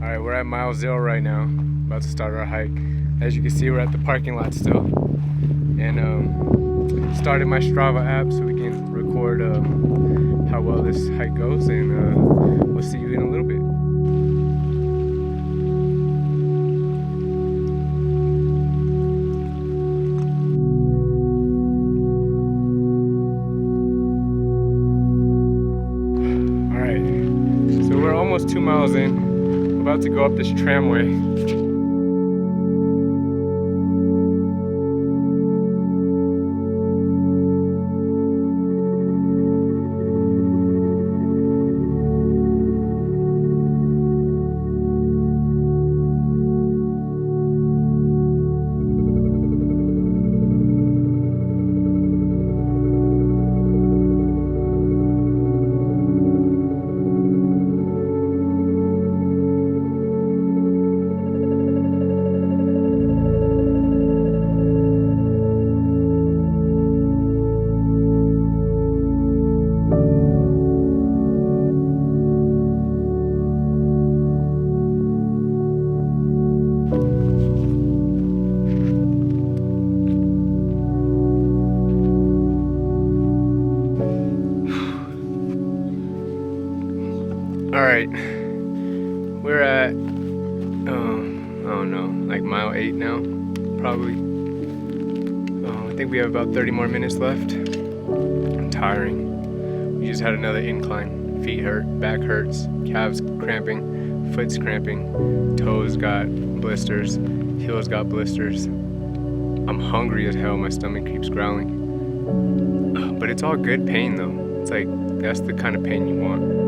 Alright, we're at mile 0 right now, about to start our hike. As you can see, we're at the parking lot still. And started my Strava app so we can record how well this hike goes, and we'll see you in a little bit. Alright, so we're almost 2 miles in. About to go up this tramway. Alright, we're at, I don't know, like mile 8 now, probably. I think we have about 30 more minutes left. I'm tiring. We just had another incline. Feet hurt, back hurts, calves cramping, foot's cramping, toes got blisters, heels got blisters. I'm hungry as hell, my stomach keeps growling. But it's all good pain though. It's like, that's the kind of pain you want.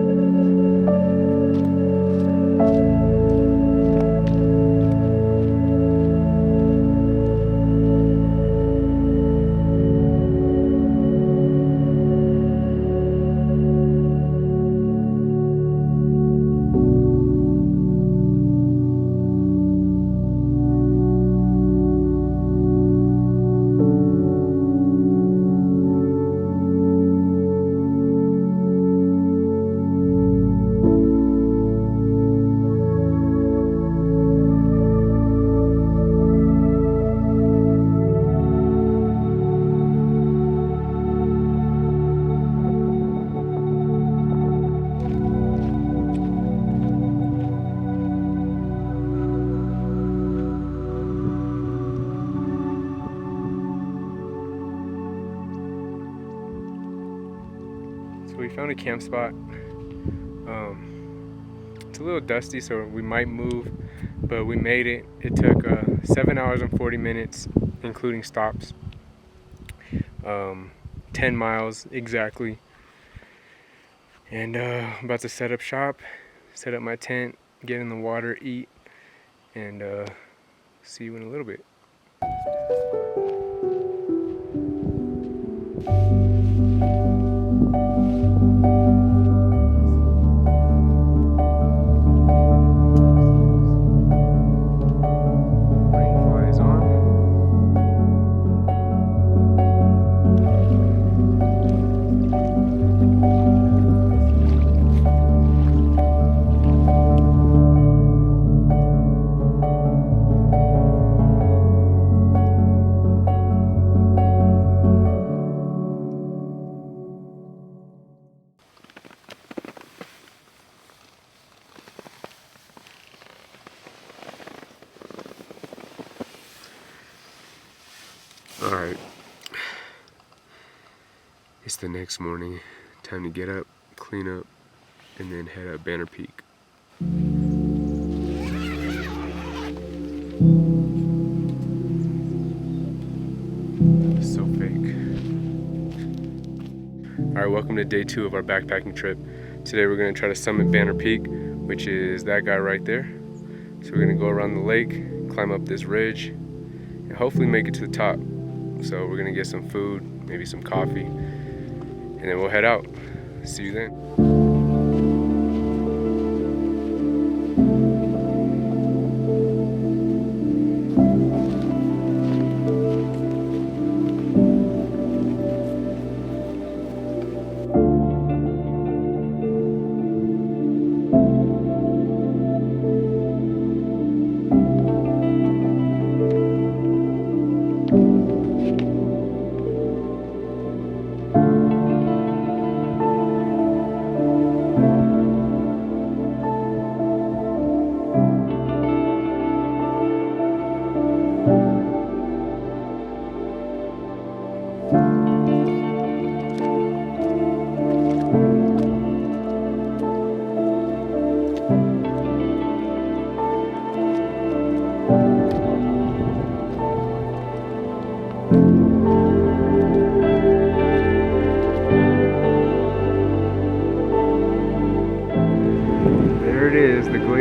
We found a camp spot. It's a little dusty, so we might move, but we made it. It took 7 hours and 40 minutes, including stops. 10 miles exactly. And I'm about to set up shop, set up my tent, get in the water, eat, and see you in a little bit. Alright, it's the next morning. Time to get up, clean up, and then head up Banner Peak. So fake. Alright, welcome to day 2 of our backpacking trip. Today we're going to try to summit Banner Peak, which is that guy right there. So we're going to go around the lake, climb up this ridge, and hopefully make it to the top. So we're gonna get some food, maybe some coffee, and then we'll head out. See you then.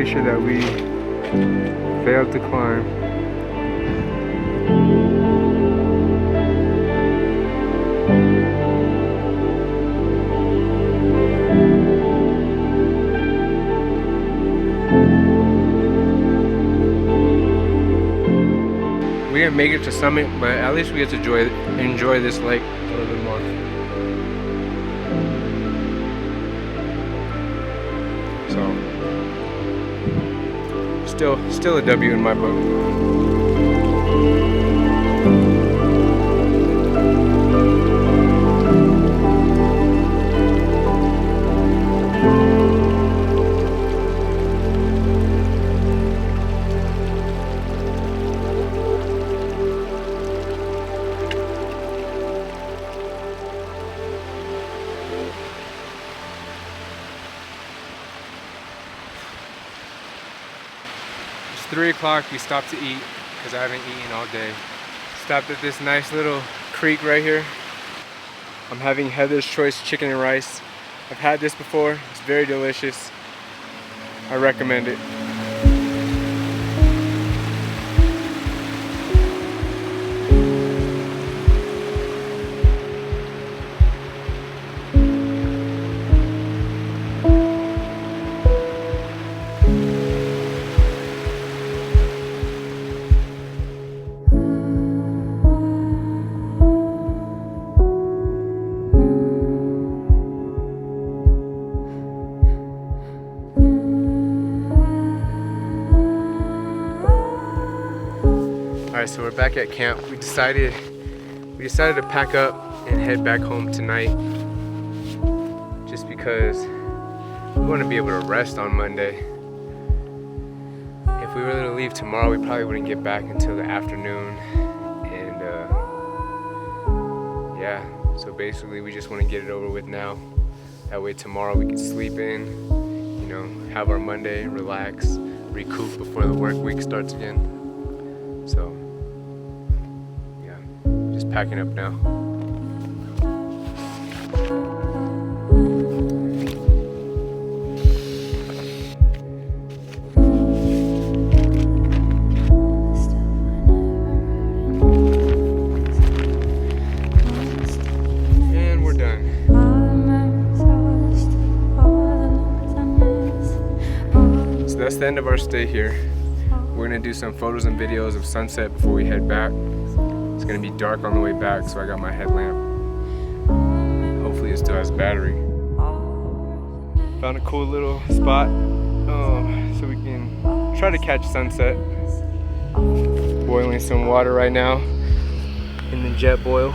glacier that we failed to climb. We didn't make it to summit, but at least we get to enjoy this lake a little bit more. So, still a W in my book. It's 3 o'clock, we stopped to eat because I haven't eaten all day. Stopped at this nice little creek right here. I'm having Heather's Choice chicken and rice. I've had this before, it's very delicious. I recommend it. Alright, so we're back at camp. We decided to pack up and head back home tonight just because we want to be able to rest on Monday. If we were to leave tomorrow, we probably wouldn't get back until the afternoon. And yeah, so basically we just want to get it over with now. That way tomorrow we can sleep in, you know, have our Monday, relax, recoup before the work week starts again. So yeah, just packing up now. And we're done. So that's the end of our stay here. We're gonna do some photos and videos of sunset before we head back. It's gonna be dark on the way back, so I got my headlamp. Hopefully it still has battery. Found a cool little spot so we can try to catch sunset. Boiling some water right now in the jet boil.